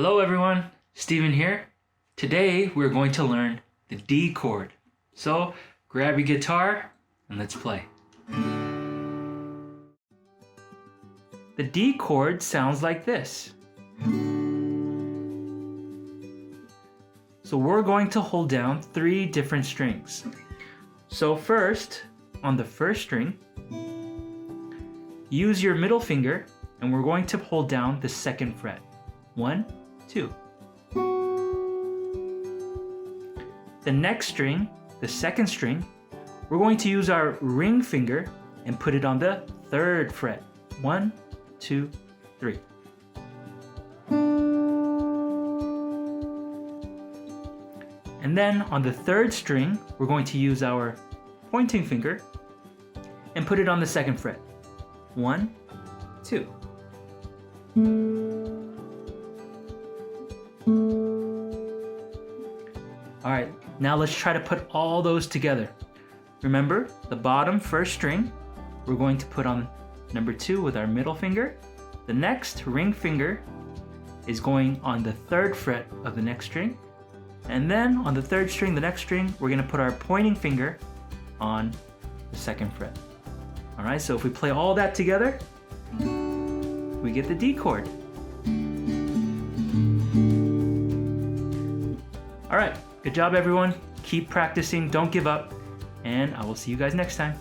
Hello everyone, Steven here. Today we're going to learn the D chord. So grab your guitar and let's play. The D chord sounds like this. So we're going to hold down 3 different strings. So first, on the first string, use your middle finger and we're going to hold down the 2nd fret. 1, 2. The next string, the 2nd string, we're going to use our ring finger and put it on the 3rd fret. 1, 2, 3. And then on the 3rd string, we're going to use our pointing finger and put it on the 2nd fret. 1, 2. Alright, now let's try to put all those together. Remember, the bottom first string, we're going to put on number 2 with our middle finger. The next ring finger is going on the 3rd fret of the next string. And then on the 3rd string, the next string, we're going to put our pointing finger on the 2nd fret. Alright, so if we play all that together, we get the D chord. Alright, good job everyone. Keep practicing, don't give up, and I will see you guys next time.